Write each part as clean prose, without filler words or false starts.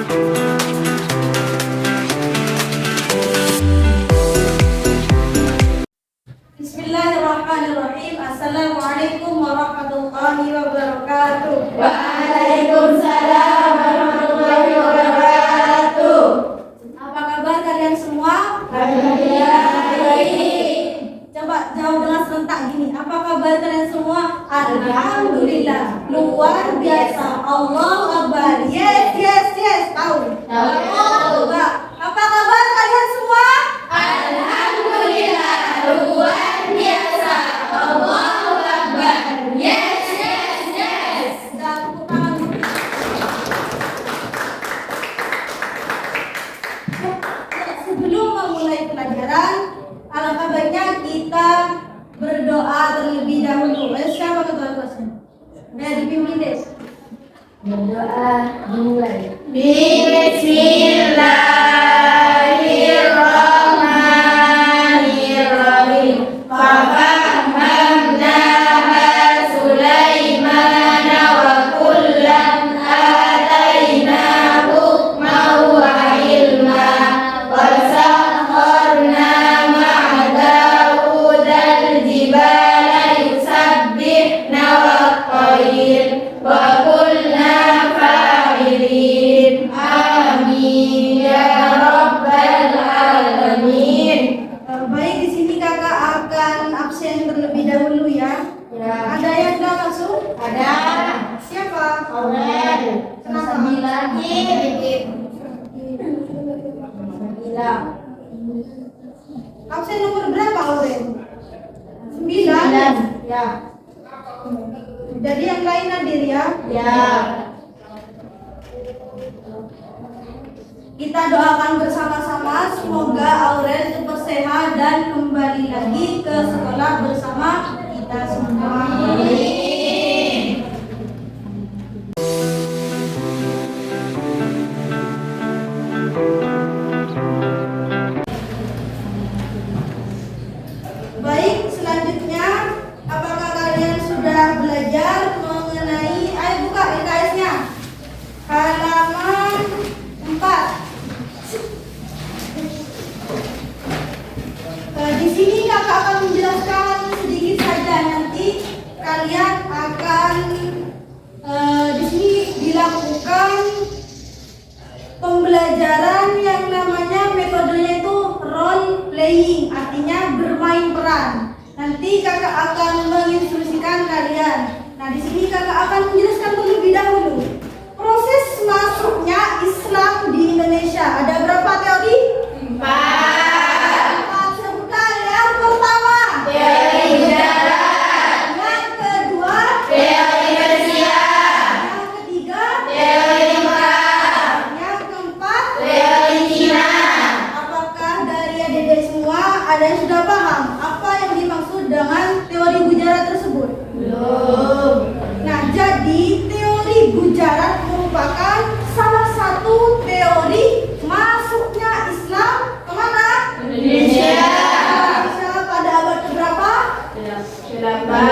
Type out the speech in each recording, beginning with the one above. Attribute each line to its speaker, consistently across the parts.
Speaker 1: Bismillahirrahmanirrahim. Assalamualaikum warahmatullahi wabarakatuh.
Speaker 2: Waalaikumsalam warahmatullahi wabarakatuh.
Speaker 1: Apa kabar kalian semua?
Speaker 2: Alhamdulillah baik.
Speaker 1: Coba jawab dengan serentak gini. Apa kabar kalian semua? Alhamdulillah. Luar biasa. Allahu Akbar. Yes, yes, yes. Tahu?
Speaker 2: Tahu.
Speaker 1: Coba. Apa kabar kalian semua?
Speaker 2: Alhamdulillah luar biasa. Allahu Akbar. Yes, yes, yes.
Speaker 1: Dan tepuk tangan. Sebelum memulai pelajaran, alangkah baiknya kita berdoa terlebih dahulu. Siapa ketua kelasnya? Dipimpin deh.
Speaker 2: Berdoa dimulai. Bismillahirrahmanirrahim. Fahamnaha Sulaiman wa kullan ataina hukman wa ilma wa sakharna ma'a Dawud al-jibala yusabbihna wat-tayr wa kunna fa'ilin. Amin ya rabbal alamin.
Speaker 1: Baik, di sini kakak akan absen terlebih dahulu ya.
Speaker 2: Ya.
Speaker 1: Ada yang sudah masuk?
Speaker 2: Ada.
Speaker 1: Siapa?
Speaker 2: Aurel.
Speaker 1: Kenapa?
Speaker 2: Lagi.
Speaker 1: Absen nomor berapa, Aurel? 9.
Speaker 2: Ya.
Speaker 1: Jadi yang lain hadir ya.
Speaker 2: Ya.
Speaker 1: Kita doakan bersama-sama semoga Aurel cepat sehat dan kembali lagi ke sekolah bersama kita semua.
Speaker 2: Amin.
Speaker 1: Baik, selanjutnya apakah kalian sudah belajar mengenai buka LKS-nya? Halaman 4. Di sini kakak akan menjelaskan sedikit saja, nanti kalian akan di sini dilakukan pembelajaran yang namanya metodenya itu role playing, artinya bermain peran. Nanti kakak akan menginstruksikan kalian. Nah, di sini kakak akan menjelaskan terlebih dahulu proses masuknya Islam di Indonesia. Ada berapa teori? 4. Sebutkan. Yang pertama,
Speaker 2: Teori sejarah.
Speaker 1: yang kedua,
Speaker 2: Teori Persia.
Speaker 1: yang ketiga,
Speaker 2: Teori Mekah.
Speaker 1: yang keempat.
Speaker 2: Teori Cina.
Speaker 1: Apakah dari adik-adik semua ada yang sudah paham apa yang dimaksud dengan teori Gujarat tersebut?
Speaker 2: Belum.
Speaker 1: Nah, jadi teori Gujarat merupakan salah satu teori masuknya Islam kemana?
Speaker 2: Indonesia.
Speaker 1: Indonesia pada abad keberapa? Abad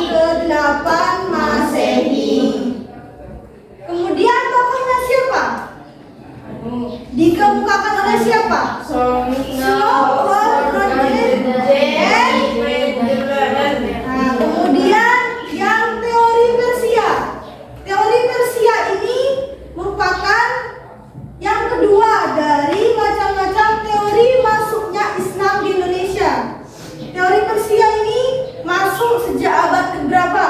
Speaker 1: ke-8 Masehi. Kemudian tokohnya siapa? Dikemukakan oleh siapa? Nah, kemudian yang teori Persia. Teori Persia ini merupakan yang kedua dari macam-macam teori masuknya Islam di Indonesia. Teori Persia ini masuk sejak abad keberapa?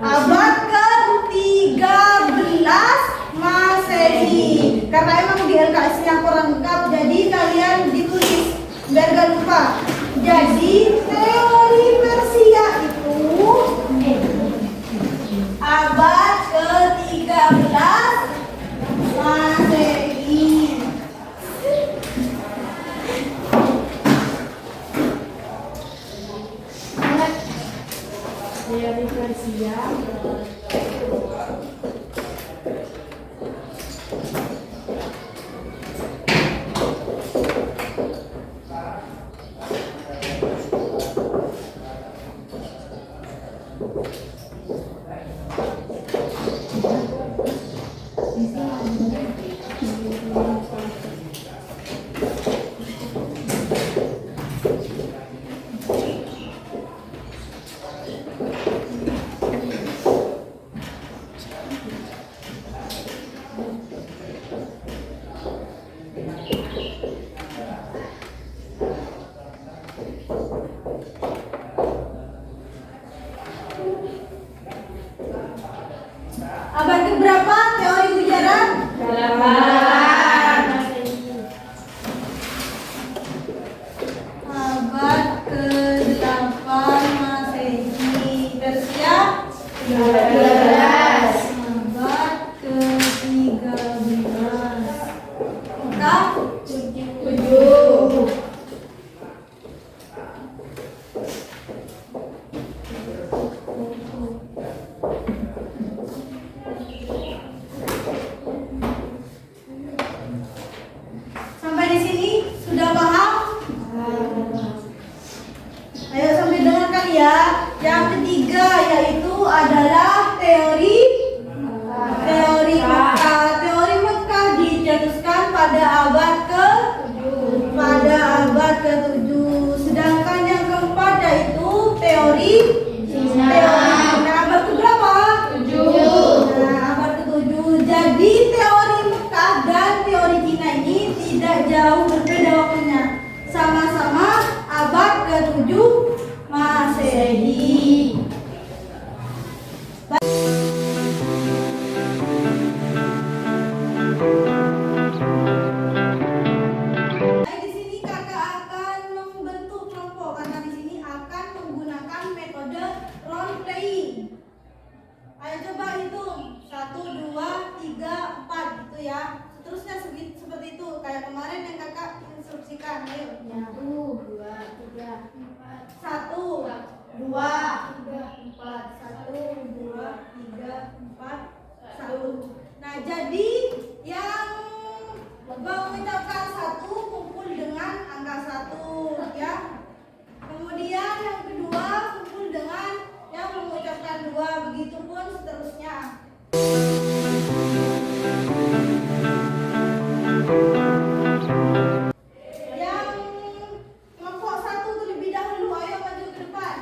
Speaker 1: Abad ke-13 Masehi. Karena emang di LKS-nya kurang lengkap, jadi kalian ditulis biar gak lupa. Jadi teori Persia itu abad ke-13 Masehi.
Speaker 2: Teori Persia.
Speaker 1: Abad keberapa teori ujaran?
Speaker 2: 8.
Speaker 1: Abad ke-8 Masehi. Persia?
Speaker 2: 13.
Speaker 1: Abad ke-13. Mekah?
Speaker 2: 7.
Speaker 1: Sampai di sini sudah paham? Ayo sambil dengarkan ya. Yang ketiga yaitu adalah teori Mekah. Teori Mekah dicetuskan pada abad ke-7. Sedangkan yang keempat yaitu teori
Speaker 2: Cina.
Speaker 1: Nah, abad keberapa?
Speaker 2: 7.
Speaker 1: Nah, abad ke-7. Jadi teori Mekah dan teori Cina ini tidak jauh berbeda waktunya. Sama-sama abad ke-7 Masehi. Di sini kakak akan membentuk kelompok karena di sini akan menggunakan metode role playing. Ayo coba hitung 1, 2, 3, 4 gitu ya. Seterusnya seperti itu kayak kemarin yang kakak instruksikan. Ayo.
Speaker 2: 1, 2, 3, 4.
Speaker 1: 1, 2, 3, 4. 1, 2, 3, 4, 1. Nah, jadi yang mengucapkan 1 kumpul dengan angka 1 ya. Kemudian yang kedua kumpul dengan yang mengucapkan 2, begitupun seterusnya. Yang kelompok 1 terlebih dahulu, ayo maju ke depan.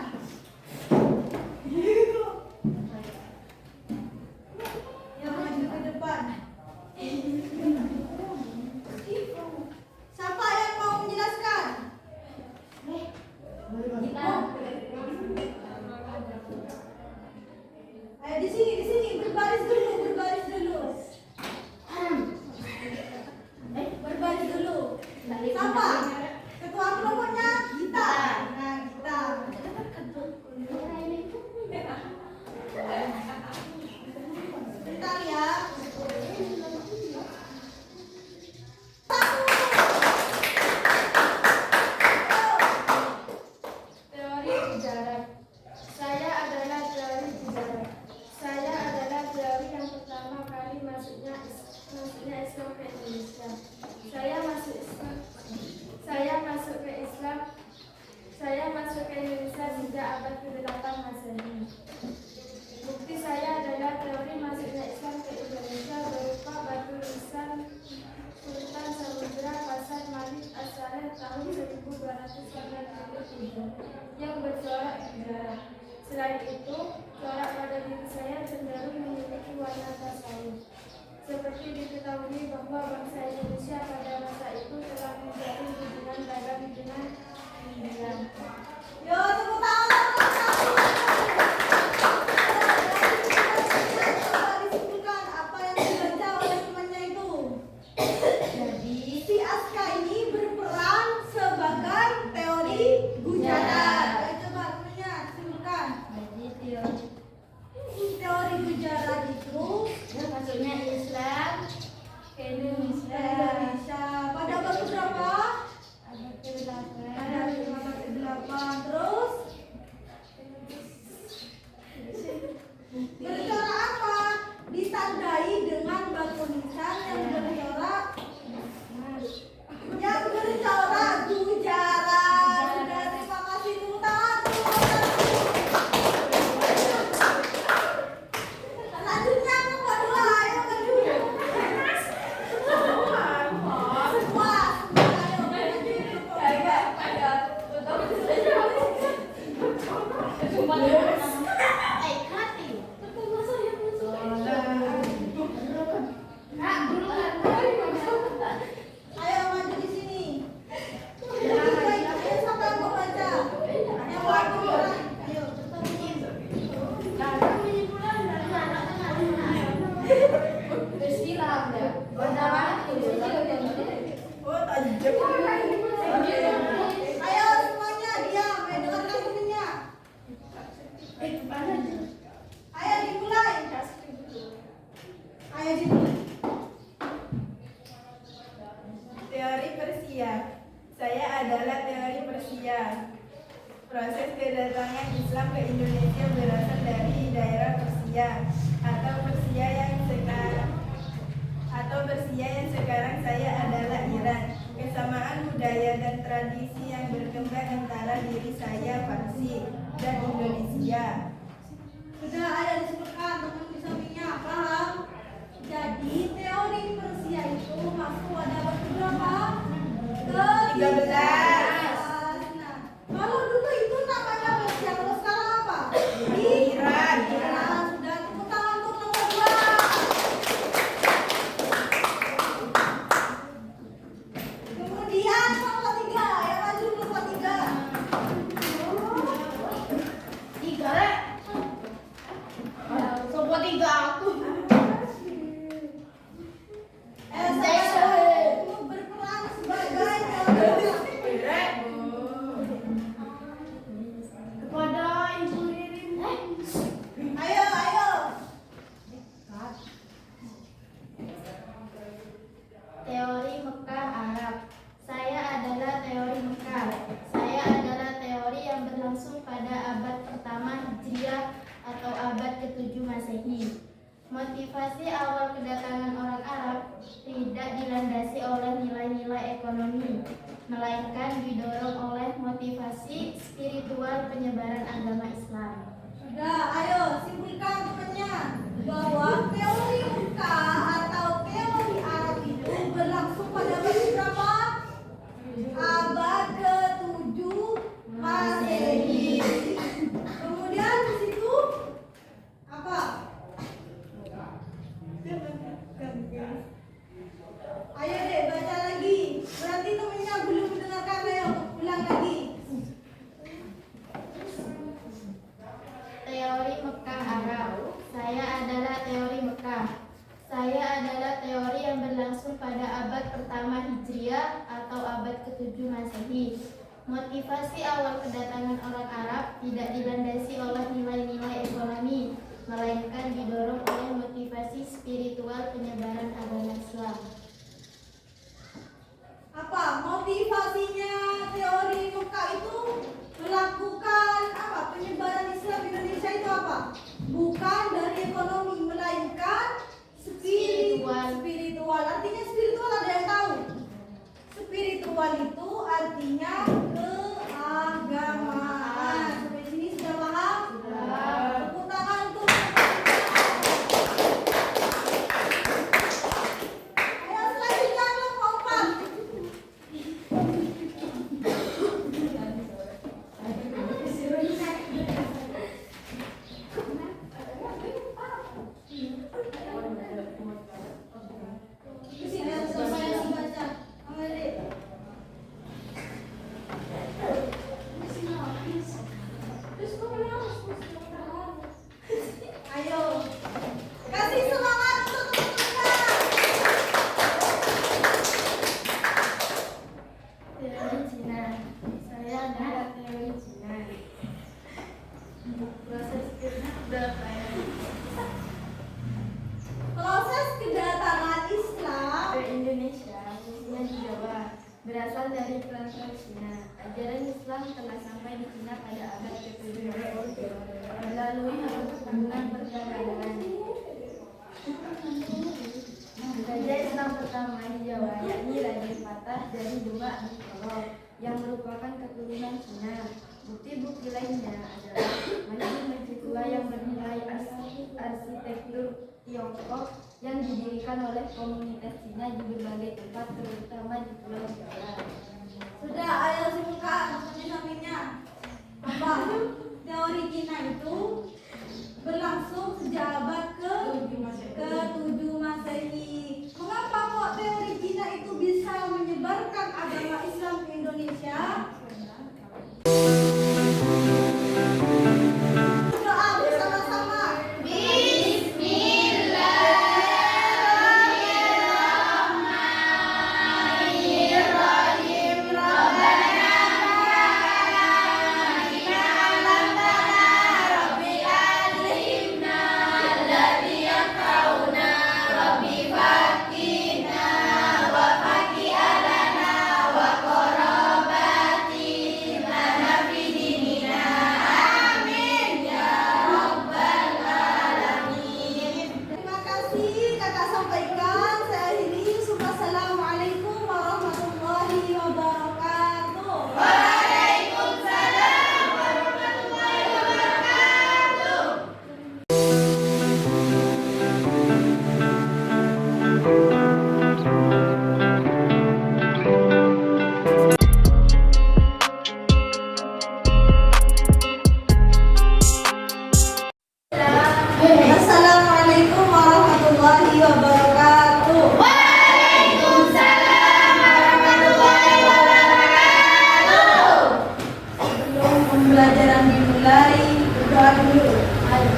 Speaker 1: Yang maju ke depan. Siapa yang mau menjelaskan? Ayo di sini berbaris dulu. Berbaris dulu. Siapa? Ketua kelompoknya kita. Nah, kita. Bentar ya.
Speaker 2: Teori ujaran. Saya adalah teori ujaran. Saya adalah teori yang pertama kali masuknya Islam ke Indonesia. Saya masuk ke Indonesia sejak abad ke-8 Masehi. Bukti saya adalah teori masuknya Islam ke Indonesia berupa batu nisan Sultan Samudra Pasar Malik As-Saleh tahun 1293 yang bercorak ujaran. Selain itu, corak pada diri saya cenderung memiliki warna tasawuf. Seperti diketahui bahwa bangsa Indonesia pada masa itu telah menjalin hubungan dagang dengan India.
Speaker 1: Yo, tepuk tangan. Coba disimpulkan apa yang dibaca oleh temannya itu. Jadi si Aska ini berperan sebagai teori ujaran. Ayo coba temannya simpulkan.
Speaker 2: Jadi
Speaker 1: Teori ujaran itu
Speaker 2: masuknya Islam ke Indonesia
Speaker 1: pada abad berapa?
Speaker 2: abad ke-8.
Speaker 1: Pada abad ke-8. Terus bercorak apa? Ditandai dengan batu nisan yang bercorak ujaran. Sudah, terima kasih. Tepuk tangan.
Speaker 3: Indonesia.
Speaker 1: Sudah ada disebutkan teman di sampingnya, paham? Jadi teori Persia itu masuk pada abad berapa?
Speaker 3: Ke-13.
Speaker 1: Nah, kalau dulu itu namanya Persia, kalau sekarang apa?
Speaker 3: Iran.
Speaker 1: Nah, sudah tepuk tangan untuk nomor 2. Kemudian nomor 3, yang maju nomor 3.
Speaker 3: Tiga rek. Sopo tiga aku.
Speaker 1: Saya berperan sebagai
Speaker 3: Rek. Kepada Ibu Ririn.
Speaker 1: Ayo, ayo.
Speaker 2: Teori Mekah Arab. Saya adalah teori Mekah. Saya adalah teori yang berlangsung pada abad pertama Hijriah atau abad ke-7 Masehi. Motivasi awal kedatangan orang Arab tidak dilandasi oleh nilai-nilai ekonomi, melainkan didorong oleh motivasi spiritual penyebaran agama Islam.
Speaker 1: Sudah, ayo simpulkan temannya bahwa teori Mekah atau teori Arab itu berlangsung pada abad berapa? Abad ke-7 Masehi. Kemudian di situ apa? Ayo deh baca lagi. Berarti temennya belum mendengarkan, ayo ulang lagi.
Speaker 2: Teori Mekah Arab. Saya adalah teori Mekah. Saya adalah teori yang berlangsung pada abad pertama Hijriah atau abad ke-7 Masehi. Motivasi awal kedatangan orang Arab tidak dilandasi oleh nilai-nilai ekonomi, melainkan didorong oleh motivasi spiritual penyebaran agama Islam.
Speaker 1: Apa motivasinya teori Mekah itu melakukan apa? Penyebaran Islam di Indonesia itu apa? Bukan dari ekonomi, melainkan spiritual. Artinya spiritual ada yang tahu? Spiritual itu artinya keagamaan. Sampai sini sudah paham? Tepuk tangan untuk ayo selanjutnya kelompok 4. Ayo, kasih semangat untuk teman-teman.
Speaker 2: Teori Cina. Saya adalah teori Cina. Proses
Speaker 1: Proses kedatangan Islam
Speaker 2: ke Indonesia, khususnya di Jawa, berasal dari perantau Cina. Ajaran Islam telah sampai di Cina pada abad ke-7 melalui hubungan perdagangan. Raja Islam pertama di Jawa yakni Raja Fatah dari Demak Nikolai yang merupakan keturunan Cina. Bukti-bukti lainnya adalah masjid-masjid tua yang bernilai arsitektur Tiongkok yang didirikan oleh komunitas Cina di berbagai tempat, terutama di Pulau Jawa.
Speaker 1: sudah, ayo simpulkan samping-sampingnya. Apa? Teori Cina itu berlangsung sejak abad ke-7 Masehi. Mengapa kok teori Cina itu bisa menyebarkan agama Islam ke Indonesia? Doa bersama-sama. Assalamualaikum warahmatullahi wabarakatuh.
Speaker 3: Waalaikumsalam warahmatullahi wabarakatuh.
Speaker 1: Sebelum pembelajaran dimulai, berdoa dulu. Ayo.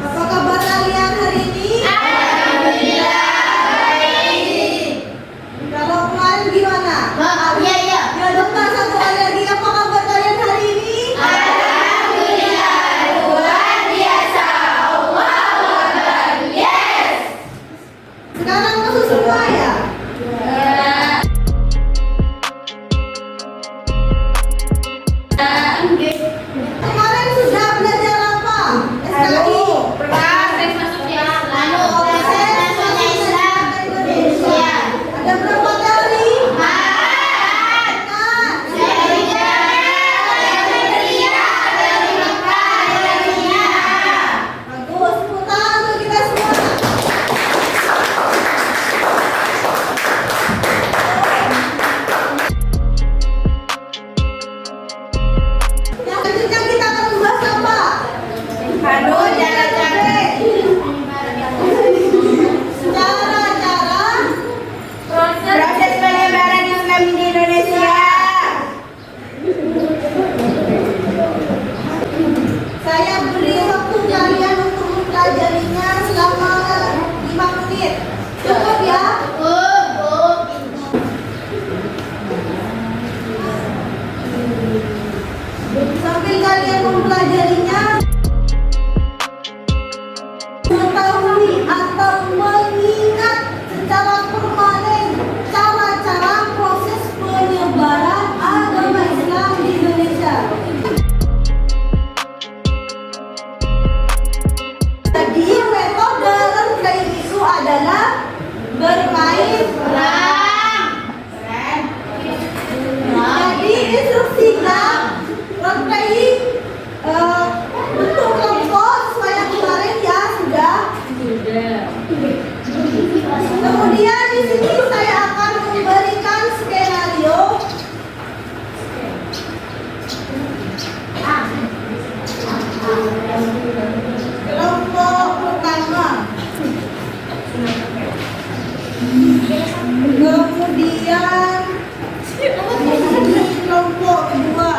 Speaker 1: Apa kabar kalian hari ini? Kalau kemarin gimana?
Speaker 3: Iya.
Speaker 1: Ya dong, Kak, satu kali lagi. Apa kabar kalian hari ini? Sekarang masuk semua ya? Kemarin sudah belajar apa? SKI.
Speaker 3: Proses masuk Islam.
Speaker 1: Proses masuk Islam Indonesia. Ada berapa kali? Empat. Bagus, tepuk tangan untuk kita semua. Yang selanjutnya kita akan membahas apa? Cara-cara
Speaker 3: Proses penyebaran Islam di Indonesia.
Speaker 1: saya beri waktu kalian untuk mempelajarinya selama 5 menit. Cukup ya? Sambil kalian mempelajarinya, mengetahui atau mengingat secara permanen cara-cara proses penyebaran agama Islam di Indonesia. Jadi metode learning itu adalah bermain perang. Jadi instruksinya role-playing bentuk kelompok sesuai yang kemarin ya sudah. Kemudian di sini saya akan memberikan skenario. Kelompok pertama. Kemudian kelompok kedua.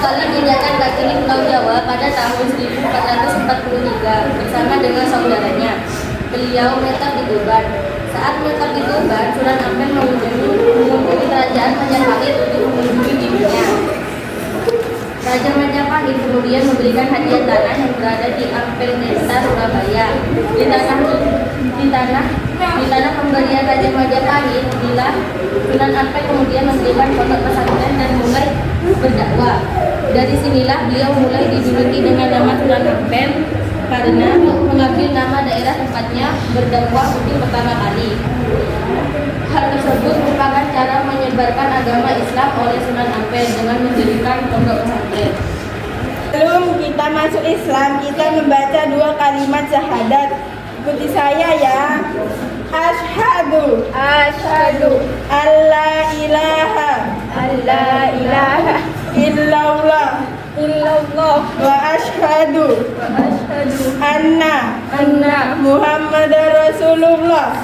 Speaker 4: kali diinjakan kaki di Pulau Jawa pada tahun 1443 bersama dengan saudaranya. Beliau menetap di Tuban. Saat menetap di Tuban, Sunan Ampel mengunjungi kerajaan Majapahit untuk mengunjungi bibinya. Raja Majapahit kemudian memberikan hadiah tanah yang berada di Ampel Desa, Surabaya. Di tanah pemberian Raja Majapahit, bila Sunan Ampel kemudian mendirikan pondok pesantren dan mulai berdakwah. Dari sinilah beliau mulai dijuluki dengan nama Sunan Ampel karena mengambil nama daerah tempatnya berdakwah untuk pertama kali. Hal tersebut merupakan cara menyebarkan agama Islam oleh Sunan Ampel dengan mendirikan pondok pesantren.
Speaker 3: Sebelum kita masuk Islam, kita membaca 2 kalimat syahadat. Ikuti saya ya. Asyhadu alla ilaha illallah wa asyhadu anna Muhammadar Rasulullah.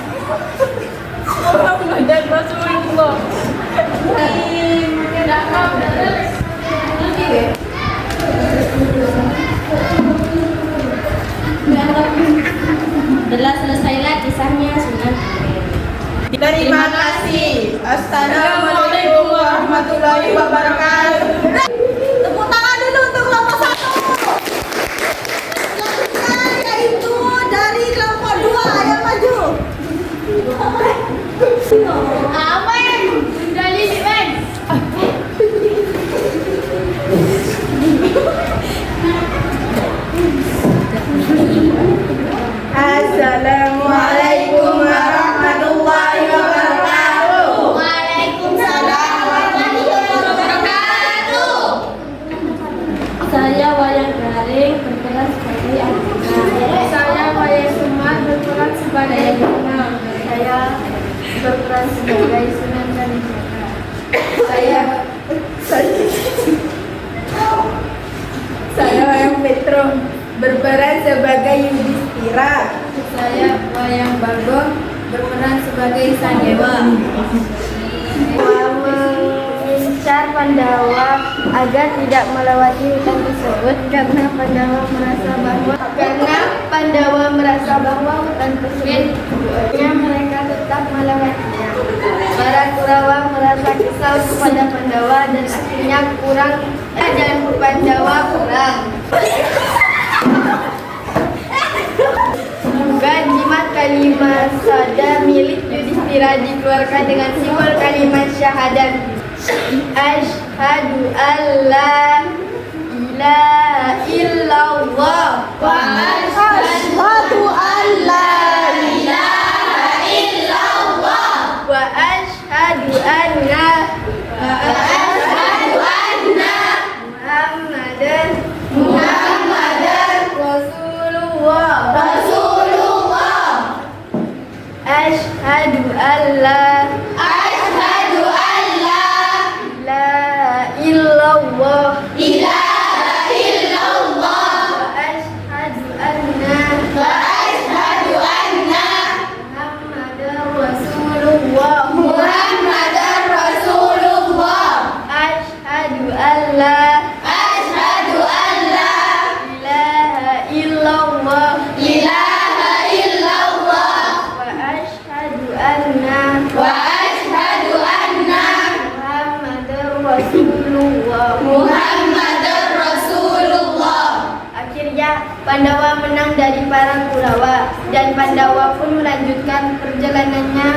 Speaker 4: Telah selesailah kisahnya Sunan Ampel.
Speaker 3: Terima kasih. Assalamualaikum warahmatullahi wabarakatuh.
Speaker 1: Tepuk tangan dulu untuk kelompok 1. Selanjutnya yaitu dari kelompok 2 yang maju.
Speaker 3: Aman. Dari Ben. Assalamualaikum warahmatullahi wabarakatuh. Waalaikumsalam warahmatullahi wabarakatuh.
Speaker 4: Saya Wayang Garing berperan sebagai Arjuna.
Speaker 2: Saya Wayang Sumat berperan sebagai Arjuna.
Speaker 4: Saya berperan sebagai Sunan Kalijaga.
Speaker 3: Saya Wayang Petro berperan sebagai Yudhistira.
Speaker 4: Saya Wayang Bagong berperan sebagai Sandewa.
Speaker 2: Mengincar Pandawa agar tidak melewati hutan tersebut karena Pandawa merasa bahwa hutan tersebut mereka tetap melewatinya. Para Kurawa merasa kesal kepada Pandawa dan akhirnya dan Pandawa kurang. Juga jimat kalimat sada milik Yudhistira dikeluarkan dengan simbol kalimat syahadat. Asyhadu alla ilaha illallah wa
Speaker 1: Asyhadu an la ilaha
Speaker 2: illallah wa asyhadu anna Muhammadan Rasulullah. Asyhadu an la ilaha illallah wa asyhadu anna Muhammadar Rasulullah. Asyhadu an la ilaha illallah wa asyhadu anna Muhammadar Rasulullah. Akhirnya Pandawa menang dari para Kurawa dan Pandawa pun melanjutkan perjalanannya.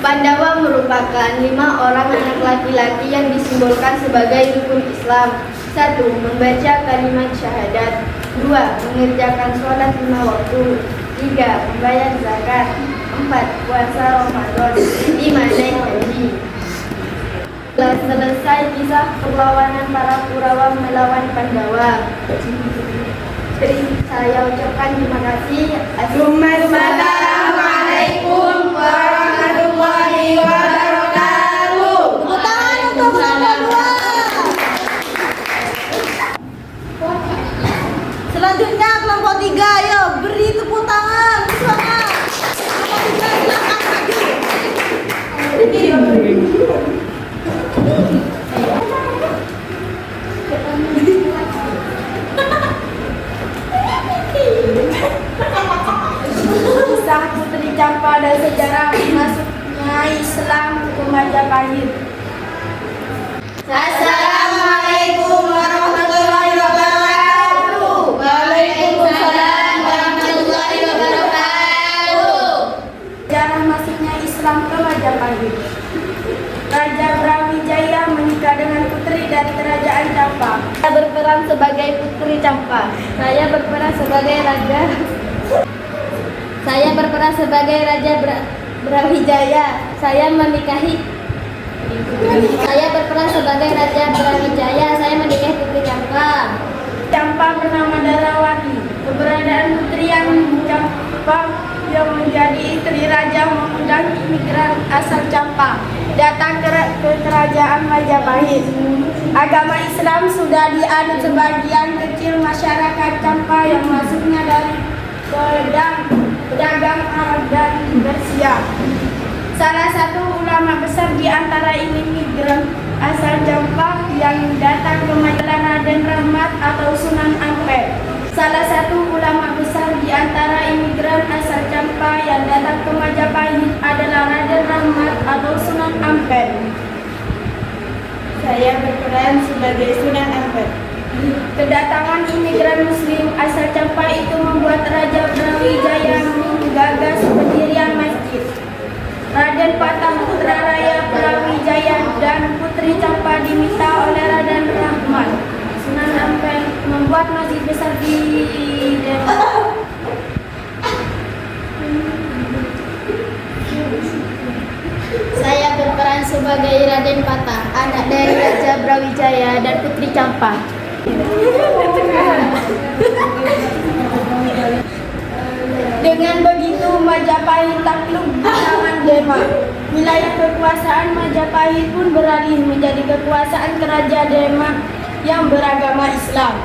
Speaker 2: Pandawa merupakan 5 orang anak laki-laki yang disimbolkan sebagai rukun Islam. 1. Membaca kalimat syahadat. 2. Mengerjakan sholat 5 waktu. 3. Membayar zakat. 4. Puasa Ramadan. 5. Naik haji. Setelah selesai kisah perlawanan para Kurawa melawan Pandawa, saya ucapkan terima kasih.
Speaker 3: Assalamualaikum warahmatullahi wabarakatuh.
Speaker 1: Tepuk tangan untuk kelompok 2. Selanjutnya kelompok 3, ayo beri tepuk tangan. Semangat. Kelompok 3 silakan maju.
Speaker 3: Kisah Putri Campa dan sejarah masuknya Islam ke Majapahit.
Speaker 1: Assalamualaikum warahmatullahi wabarakatuh.
Speaker 4: Waalaikumsalam warahmatullahi wabarakatuh.
Speaker 3: Sejarah masuknya Islam ke Majapahit. Raja Brawijaya menikah dengan putri dari kerajaan Campa.
Speaker 4: Saya berperan sebagai Putri Campa. Saya berperan sebagai Raja Brawijaya. Saya berperan sebagai Raja Brawijaya. Saya menikahi Putri Campa.
Speaker 3: Campa bernama Darawati. Keberadaan putri yang Campa yang menjadi istri raja mengundang imigran asal Campa datang ke kerajaan Majapahit. Agama Islam sudah dianut sebagian kecil masyarakat Campa yang masuknya dari pedagang Arab dan Persia. Salah satu ulama besar di antara imigran asal Campa yang datang ke Majapahit Raden Rahmat atau Sunan Ampel. Salah satu ulama besar di antara imigran asal Campa yang datang ke Majapahit adalah Raden Rahmat atau Sunan Ampel. Saya berperan sebagai Sunan Ampel. Kedatangan imigran Muslim asal Campa itu membuat Raja Brawijaya menggagas pendirian masjid. Raden Patah putra Raya Brawijaya dan Putri Campa diminta oleh Raden Rahmat Sunan Ampel membuat masjid besar di Depok.
Speaker 4: Saya berperan sebagai Raden Patah, anak dari Raja Brawijaya dan Putri Campa.
Speaker 3: Dengan begitu Majapahit takluk di tangan Demak. Wilayah kekuasaan Majapahit pun beralih menjadi kekuasaan Kerajaan Demak yang beragama Islam.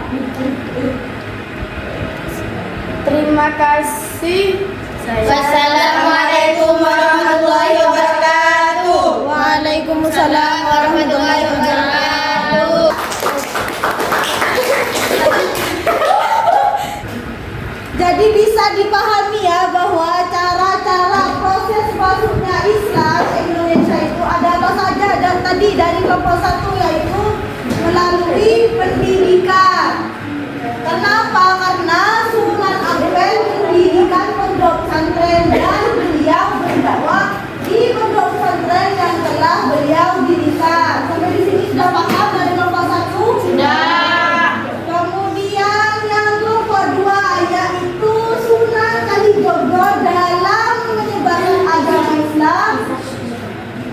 Speaker 3: Terima kasih.
Speaker 4: Wassalamualaikum warahmatullahi wabarakatuh.
Speaker 1: Waalaikumsalam warahmatullahi wabarakatuh. Jadi bisa dipahami ya bahwa cara-cara proses masuknya Islam ke Indonesia itu ada apa saja, dan tadi dari kelompok 1 yaitu melalui pendidikan. Kenapa? Karena Sunan Ampel mendirikan pondok pesantren dan beliau berdakwah di pondok pesantren yang telah beliau dirikan. Sampai di sini sudah paham dari kelompok 1?
Speaker 4: Sudah.
Speaker 1: Kemudian yang kelompok 2 yaitu Sunan Kalijogo dalam menyebarkan agama Islam.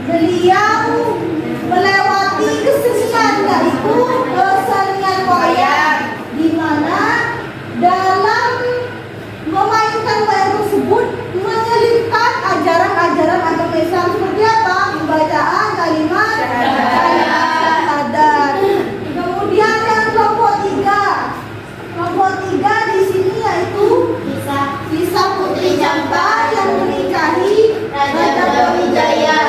Speaker 1: Beliau melewati kesenian yaitu kesenian wayang, di mana dalam memainkan wayang tersebut menyelipkan ajaran-ajaran agama Islam seperti apa? Pembacaan kalimat syahadat. Kemudian yang kelompok 3 di sini yaitu kisah Putri Campa yang menikahi Raja Brawijaya.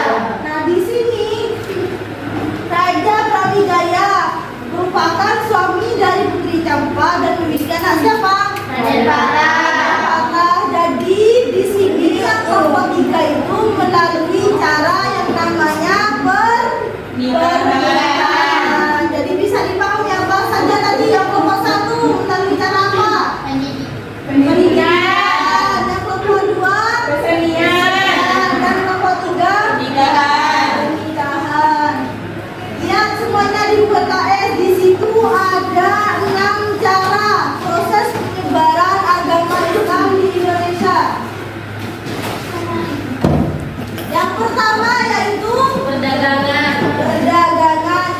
Speaker 1: Nah, di sini Raja Brawijaya merupakan suami dari Putri Campa dan memiliki anak siapa?
Speaker 4: Raden Patah.
Speaker 1: Jadi di sini yang kelompok 3 itu melalui cara yang namanya pernikahan. Jadi bisa dipahami apa saja tadi yang kelompok 1 melalui cara apa? Pernikahan. Yang kelompok 2 kesenian. Dan kelompok 3 pernikahan. Lihat semuanya di UKS, di situ ada 6 cara proses penyebaran agama Islam di Indonesia. Yang pertama yaitu
Speaker 4: Perdagangan.
Speaker 1: perdagangan.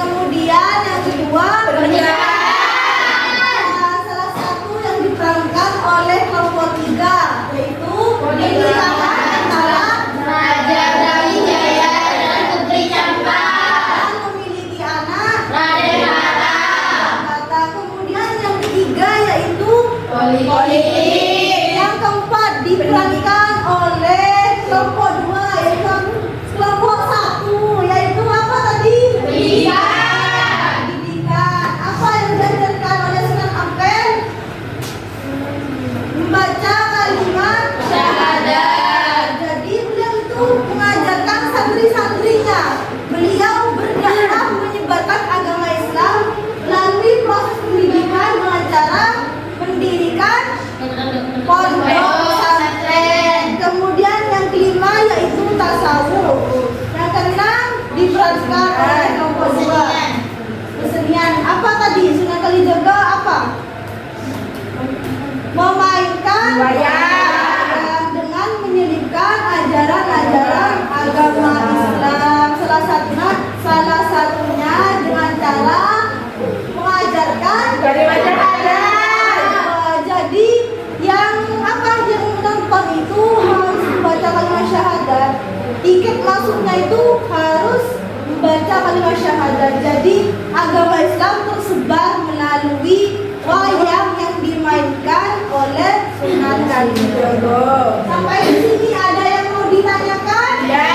Speaker 1: kalimat syahadat. Jadi agama Islam tersebar melalui wayang yang dimainkan oleh Sunan Kalijogo. Sampai di sini ada yang mau ditanyakan?
Speaker 3: Ya.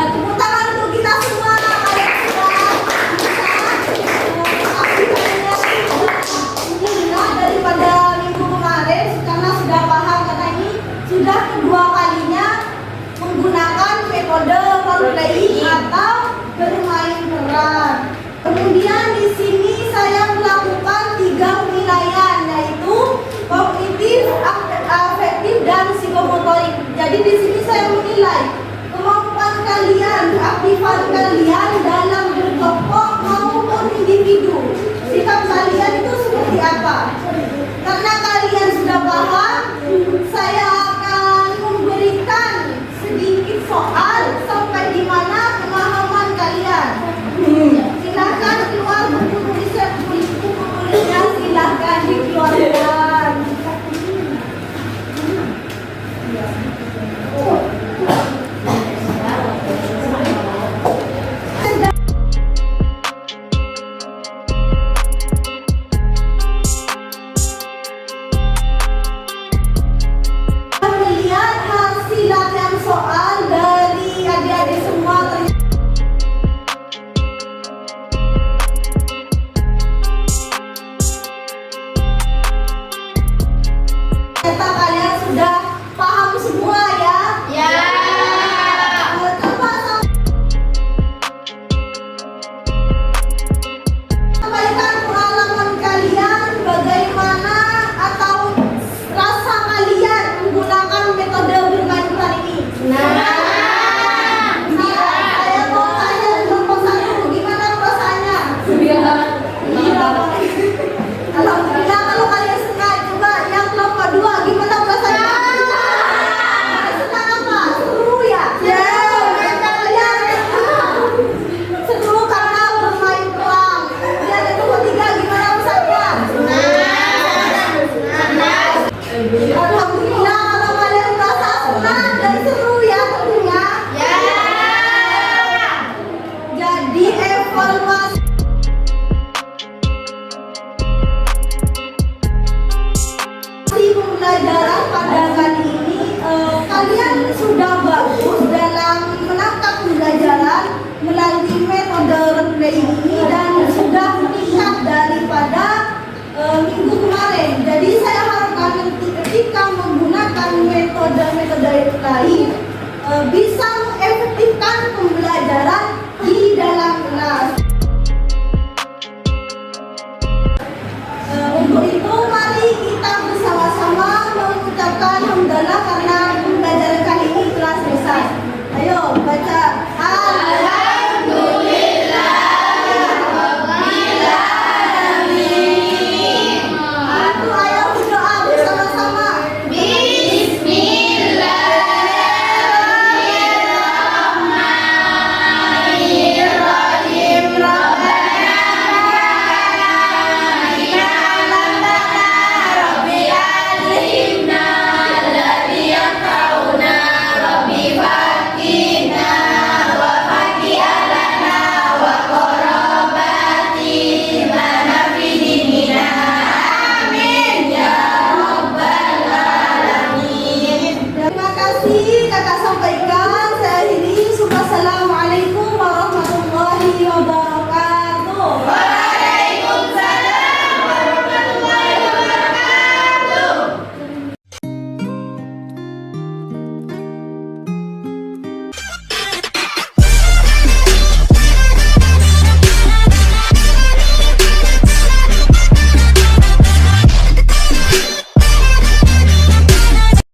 Speaker 1: Tepuk tangan untuk kita semua. Kalian sudah bisa daripada minggu kemarin karena sudah paham, karena ini sudah kedua kalinya menggunakan metode role playing atau bermain peran. Kemudian di sini saya melakukan 3 penilaian, yaitu kognitif, afektif, dan psikomotorik. Jadi di sini saya menilai kemampuan kalian, keaktifan kalian dalam berkelompok maupun individu. Sikap kalian itu seperti apa? Karena kalian sudah paham, saya